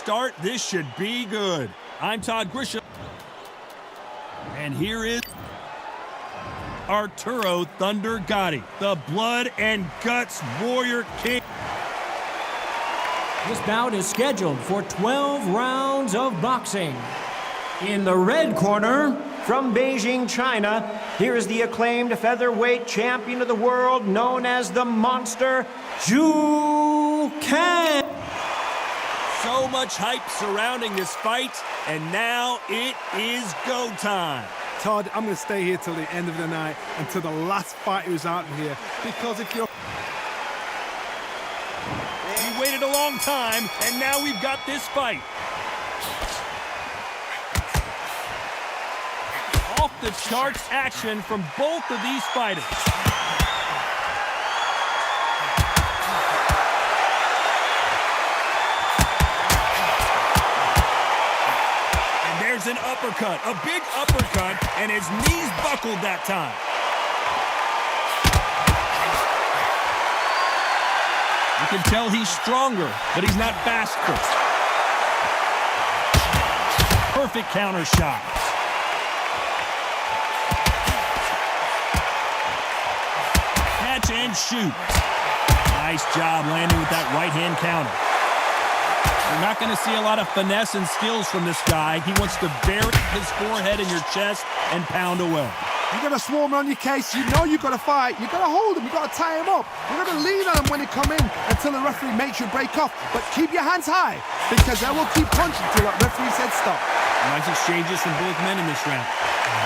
start. This should be good. I'm Todd Grisham. And here is Arturo Thunder Gatti, the blood and guts warrior king. This bout is scheduled for 12 rounds of boxing. In the red corner, from Beijing, China, here is the acclaimed featherweight champion of the world known as the Monster, Zhu Can. So much hype surrounding this fight, and now it is go time. Todd, I'm going to stay here till the end of the night, until the last fight who's out here, because if you're... We waited a long time, and now we've got this fight. Off the charts action from both of these fighters. And there's an uppercut, a big uppercut, and his knees buckled that time. You can tell he's stronger, but he's not faster. Perfect counter shot. Catch and shoot. Nice job landing with that right-hand counter. You're not going to see a lot of finesse and skills from this guy. He wants to bury his forehead in your chest and pound away. You're going to swarm on your case. You know you've got to fight. You've got to hold him. You've got to tie him up. You're going to lean on him when he come in until the referee makes you break off. But keep your hands high, because they will keep punching till that referee said stop. Nice exchanges from both men in this round.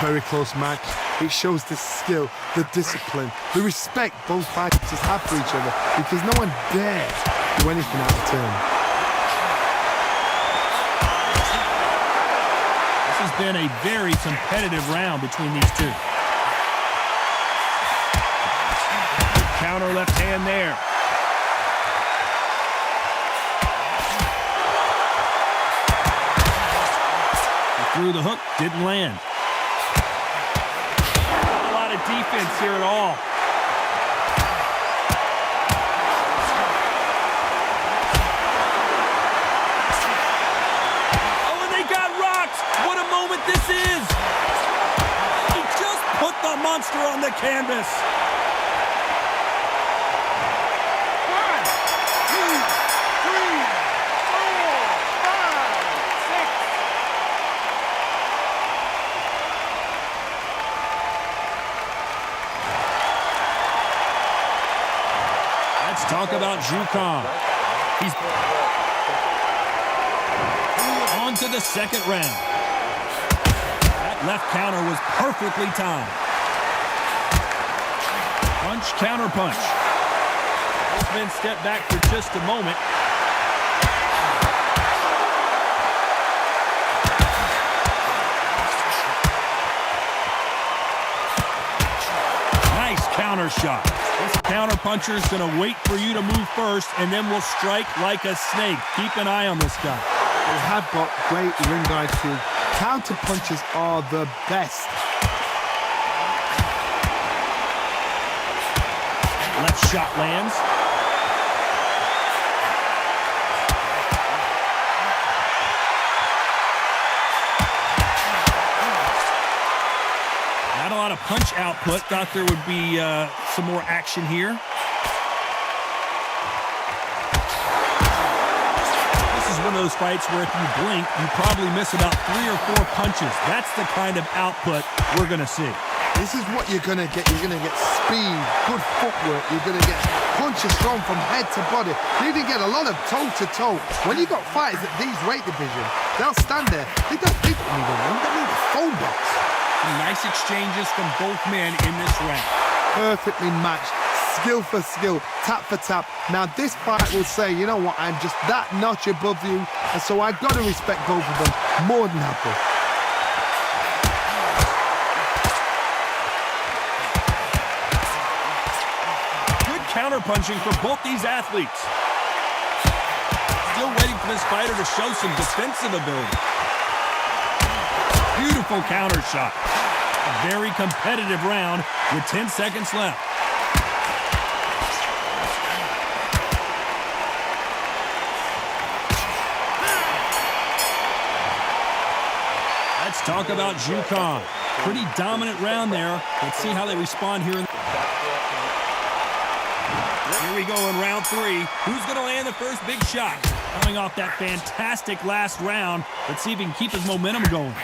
Very close match. It shows the skill, the discipline, the respect both fighters have for each other, because no one dares do anything out of turn. This has been a very competitive round between these two. Counter left hand there. He threw the hook, didn't land. Not a lot of defense here at all. Oh, and they got rocked. What a moment this is. He just put the monster on the canvas. Let's talk about Zhu Can. He's on to the second round. That left counter was perfectly timed. Punch, counter punch. Both men step back for just a moment. Nice counter shot. This counter-puncher is going to wait for you to move first, and then will strike like a snake. Keep an eye on this guy. They have got great ring IQ. Counter-punches are the best. Left shot lands. Not a lot of punch output. Thought there would be some more action here. This is one of those fights where if you blink, you probably miss about 3 or 4 punches. That's the kind of output we're going to see. This is what you're going to get. You're going to get speed, good footwork. You're going to get punches thrown from head to body. You're going to get a lot of toe-to-toe. When you've got fighters at these weight divisions, they'll stand there. They don't think anything. They need a phone box. Nice exchanges from both men in this round. Perfectly matched, skill for skill, tap for tap. Now this fight will say, you know what, I'm just that notch above you, and so I've got to respect both of them more than happy. Good counter-punching for both these athletes. Still waiting for this fighter to show some defensive ability. Beautiful counter shot. A very competitive round with 10 seconds left. talk about Zhu Kang. Pretty dominant round there. Let's see how they respond here. Here we go in round 3. Who's going to land the first big shot? Coming off that fantastic last round. Let's see if he can keep his momentum going.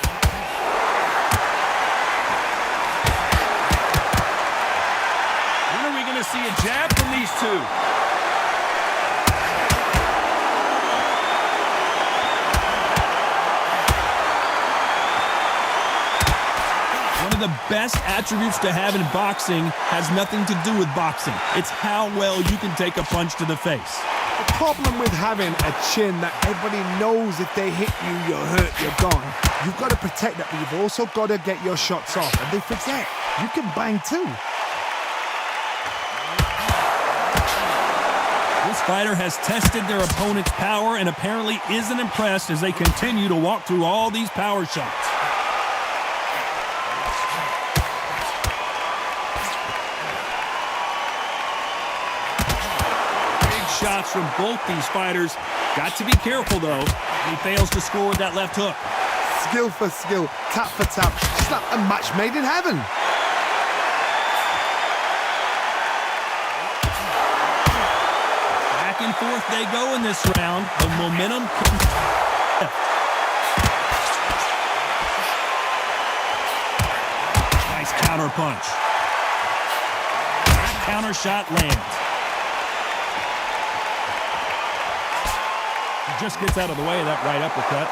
When are we going to see a jab from these two? One of the best attributes to have in boxing has nothing to do with boxing. It's how well you can take a punch to the face. The problem with having a chin that everybody knows if they hit you, you're hurt, you're gone. You've got to protect that, but you've also got to get your shots off. And they forget, you can bang too. This fighter has tested their opponent's power and apparently isn't impressed as they continue to walk through all these power shots. Shots from both these fighters. Got to be careful, though. He fails to score with that left hook. Skill for skill, tap for tap. Just like a match made in heaven. Back and forth they go in this round. The momentum. Nice counter punch. Counter shot lands. Just gets out of the way of that right uppercut.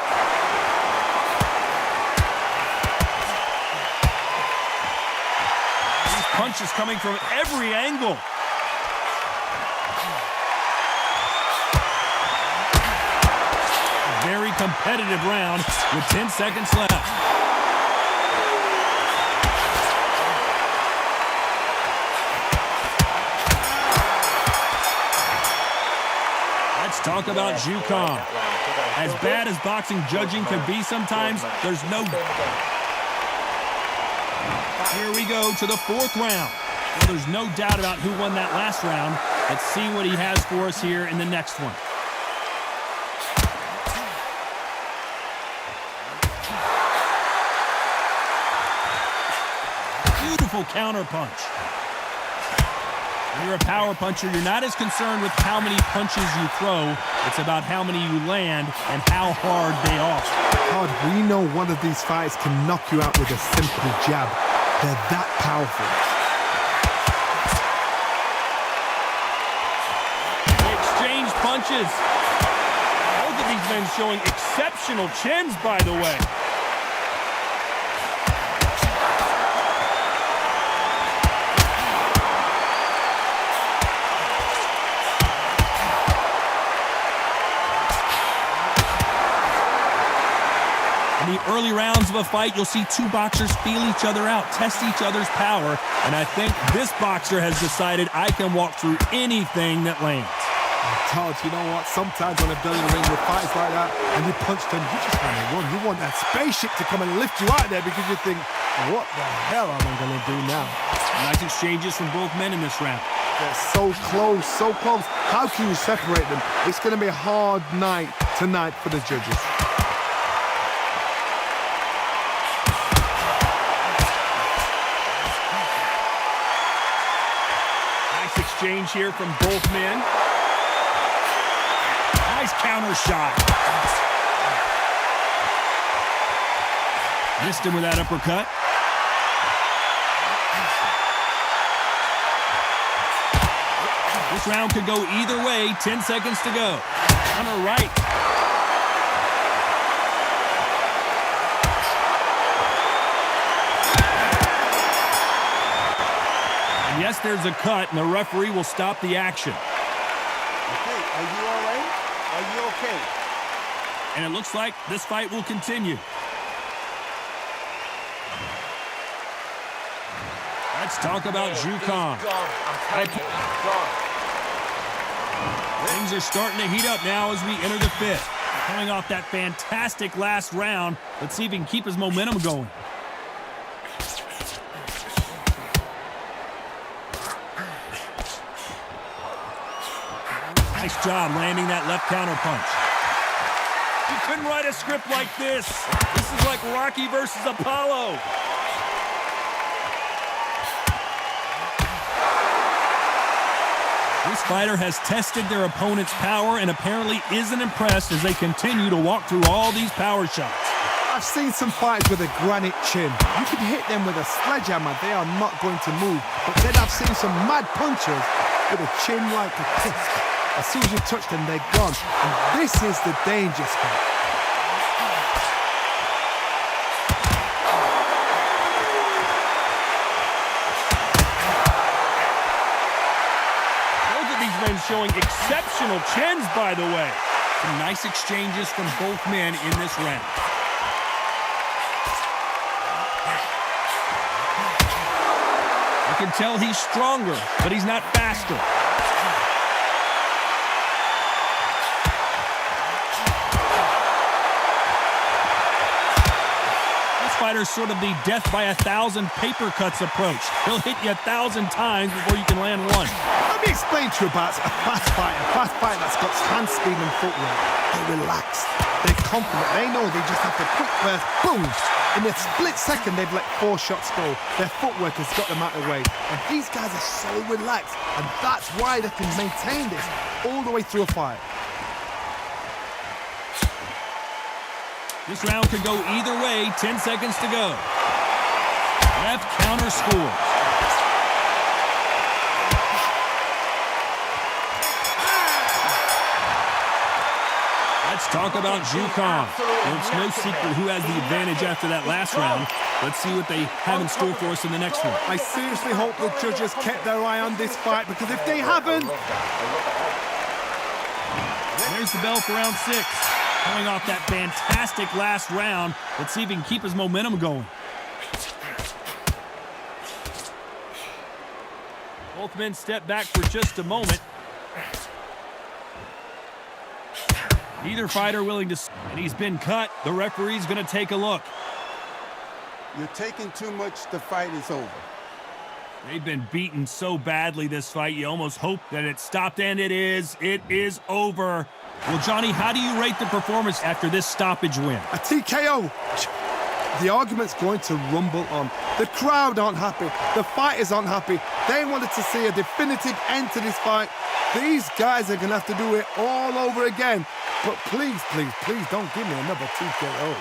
These punches coming from every angle. A very competitive round with 10 seconds left. Talk about Zhu Kang. As bad as boxing judging can be sometimes, there's no... Here we go to the 4th round. Well, there's no doubt about who won that last round. Let's see what he has for us here in the next one. Beautiful counter punch. When you're a power puncher, you're not as concerned with how many punches you throw. It's about how many you land and how hard they are. God, we know one of these fights can knock you out with a simple jab. They're that powerful. They exchange punches. Both of these men showing exceptional chins, by the way. In the early rounds of a fight, you'll see two boxers feel each other out, test each other's power, and I think this boxer has decided I can walk through anything that lands. Todd, you know what? Sometimes when I've done in the ring with fights like that, and you punch them, you just want to run. You want that spaceship to come and lift you out there because you think, what the hell am I going to do now? Nice exchanges from both men in this round. They're so close, so close. How can you separate them? It's going to be a hard night tonight for the judges. Exchange here from both men. Nice counter shot. Missed him with that uppercut. This round could go either way. 10 seconds to go. On the right. Yes, there's a cut, and the referee will stop the action. Okay, are you all right? Are you okay? And it looks like this fight will continue. Let's talk about Zhu Kang. Things are starting to heat up now as we enter the 5th. Coming off that fantastic last round, let's see if he can keep his momentum going. Nice job landing that left counter punch. He couldn't write a script like this. This is like Rocky versus Apollo. This fighter has tested their opponent's power and apparently isn't impressed as they continue to walk through all these power shots. I've seen some fighters with a granite chin. You can hit them with a sledgehammer, they are not going to move. But then I've seen some mad punchers with a chin like a disc. As soon as you touch them, they're gone. And this is the danger spot. Both of these men showing exceptional chins, by the way. Some nice exchanges from both men in this round. You can tell he's stronger, but he's not faster. This fighter's sort of the death by 1,000 paper cuts approach. He'll hit you 1,000 times before you can land one. Let me explain to you about a fast fighter that's got hand speed and footwork. They're relaxed, they're confident, they know they just have to quick burst, boom! In a split second, they've let 4 shots go. Their footwork has got them out of the way. And these guys are so relaxed, and that's why they can maintain this all the way through a fight. This round could go either way, 10 seconds to go. Left counter scores. Let's talk about Zhu Kong. Well, it's no secret who has the advantage after that last round. Let's see what they have in store for us in the next one. I seriously hope the judges kept their eye on this fight, because if they haven't... There's the bell for round 6. Coming off that fantastic last round. Let's see if he can keep his momentum going. Both men step back for just a moment. Neither fighter willing to... And he's been cut. The referee's going to take a look. You're taking too much. The fight is over. They've been beaten so badly this fight, you almost hope that it stopped, and it is. It is over. Well, Johnny, how do you rate the performance after this stoppage win? A TKO. The argument's going to rumble on. The crowd aren't happy. The fighters aren't happy. They wanted to see a definitive end to this fight. These guys are going to have to do it all over again. But please, please, please don't give me another TKO.